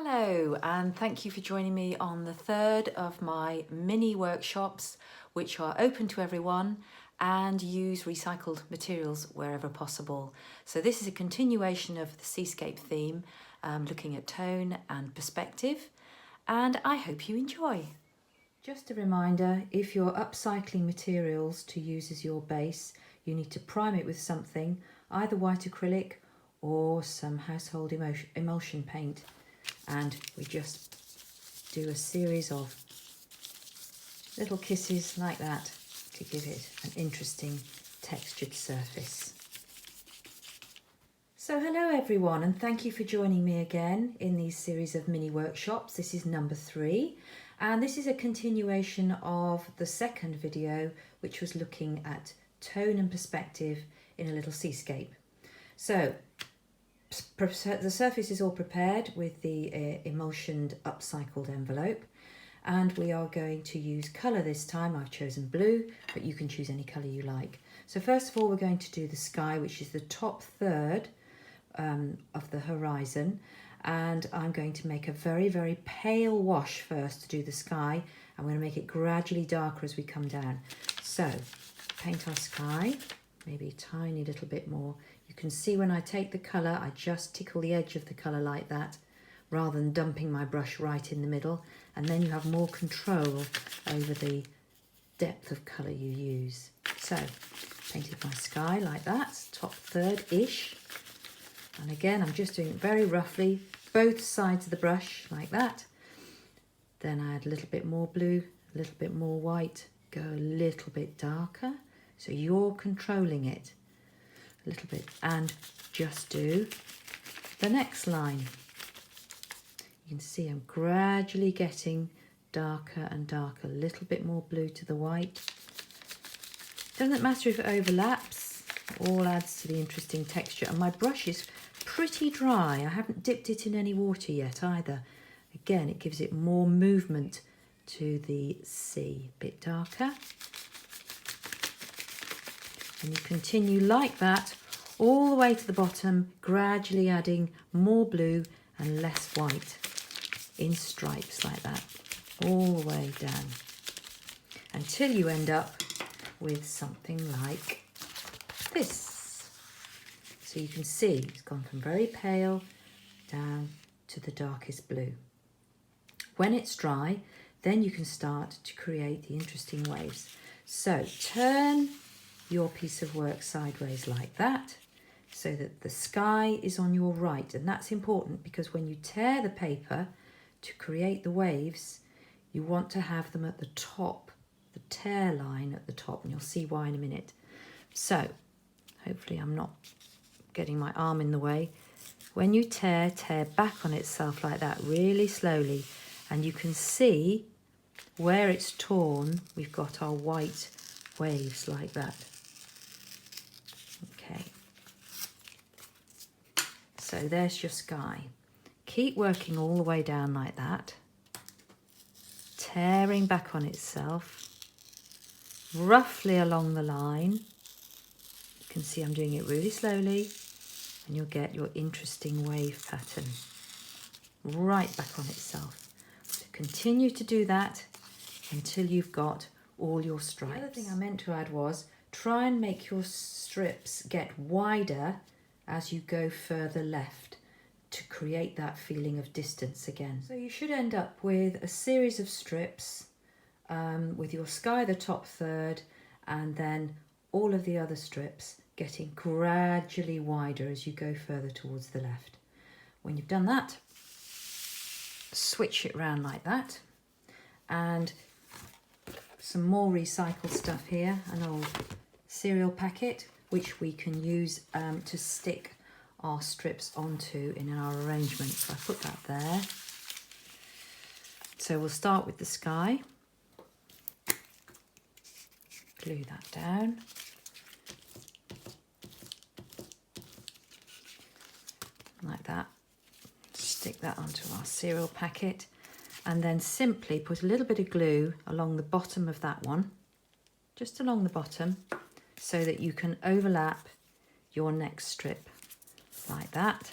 Hello, and thank you for joining me on the third of my mini workshops, which are open to everyone and use recycled materials wherever possible. So this is a continuation of the Seascape theme, looking at tone and perspective, and I hope you enjoy. Just a reminder, if you're upcycling materials to use as your base, you need to prime it with something, either white acrylic or some household emulsion paint. And we just do a series of little kisses like that to give it an interesting textured surface. So hello everyone, and thank you for joining me again in these series of mini workshops. This is number 3, and this is a continuation of the second video, which was looking at tone and perspective in a little seascape. So the surface is all prepared with the emulsioned upcycled envelope, and we are going to use colour this time. I've chosen blue, but you can choose any colour you like. So first of all, we're going to do the sky, which is the top third of the horizon, and I'm going to make a very, very pale wash first to do the sky. I'm going to make it gradually darker as we come down. So paint our sky, maybe a tiny little bit more. You can see when I take the colour, I just tickle the edge of the colour like that, rather than dumping my brush right in the middle, and then you have more control over the depth of colour you use. So, painted my sky like that, top third-ish, and again I'm just doing it very roughly, both sides of the brush like that. Then I add a little bit more blue, a little bit more white, go a little bit darker, so you're controlling it a little bit, and just do the next line. You can see I'm gradually getting darker and darker, a little bit more blue to the white. Doesn't matter if it overlaps, it all adds to the interesting texture. And my brush is pretty dry. I haven't dipped it in any water yet either. Again, it gives it more movement to the sea. A bit darker. And you continue like that all the way to the bottom, gradually adding more blue and less white in stripes like that, all the way down, until you end up with something like this. So you can see it's gone from very pale down to the darkest blue. When it's dry, then you can start to create the interesting waves. So turn your piece of work sideways like that, so that the sky is on your right. And that's important because when you tear the paper to create the waves, you want to have them at the top, the tear line at the top, and you'll see why in a minute. So hopefully I'm not getting my arm in the way. When you tear back on itself like that, really slowly, and you can see where it's torn, we've got our white waves like that. Okay. So there's your sky. Keep working all the way down like that, tearing back on itself, roughly along the line. You can see I'm doing it really slowly, and you'll get your interesting wave pattern right back on itself. So continue to do that until you've got all your stripes. The other thing I meant to add was try and make your strips get wider as you go further left to create that feeling of distance again. So you should end up with a series of strips with your sky the top third, and then all of the other strips getting gradually wider as you go further towards the left. When you've done that, switch it around like that, and some more recycled stuff here, an old cereal packet, which we can use to stick our strips onto in our arrangement. So I put that there. So we'll start with the sky. Glue that down. Like that. Stick that onto our cereal packet, and then simply put a little bit of glue along the bottom of that one, just along the bottom, so that you can overlap your next strip like that.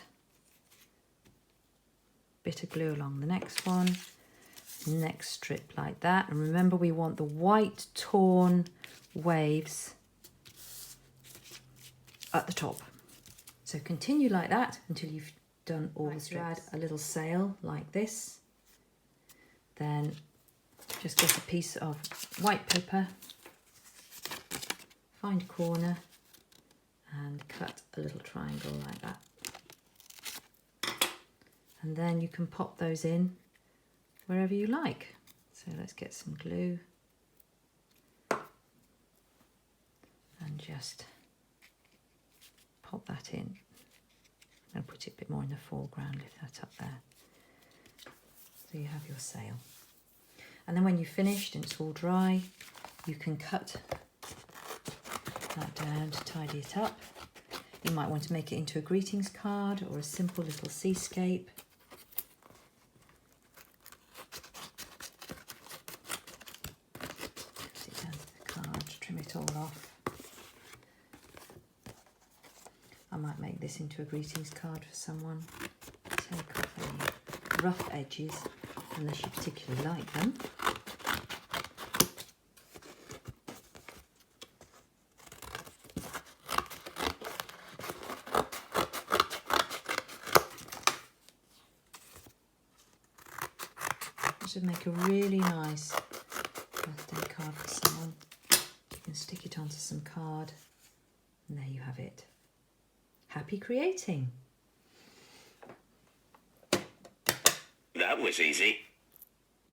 bit of glue along the next one. Next strip like that. And remember, we want the white torn waves at the top. So continue like that until you've done all the strips. Add a little sail like this. Then just get a piece of white paper, find a corner and cut a little triangle like that. And then you can pop those in wherever you like. So let's get some glue and just pop that in and put it a bit more in the foreground, lift that up there. So you have your sail. And then when you've finished and it's all dry, you can cut that down to tidy it up. You might want to make it into a greetings card or a simple little seascape. Cut it down to the card, trim it all off. I might make this into a greetings card for someone. Take off any rough edges, unless you particularly like them. This would make a really nice birthday card for someone. You can stick it onto some card, and there you have it. Happy creating! That was easy.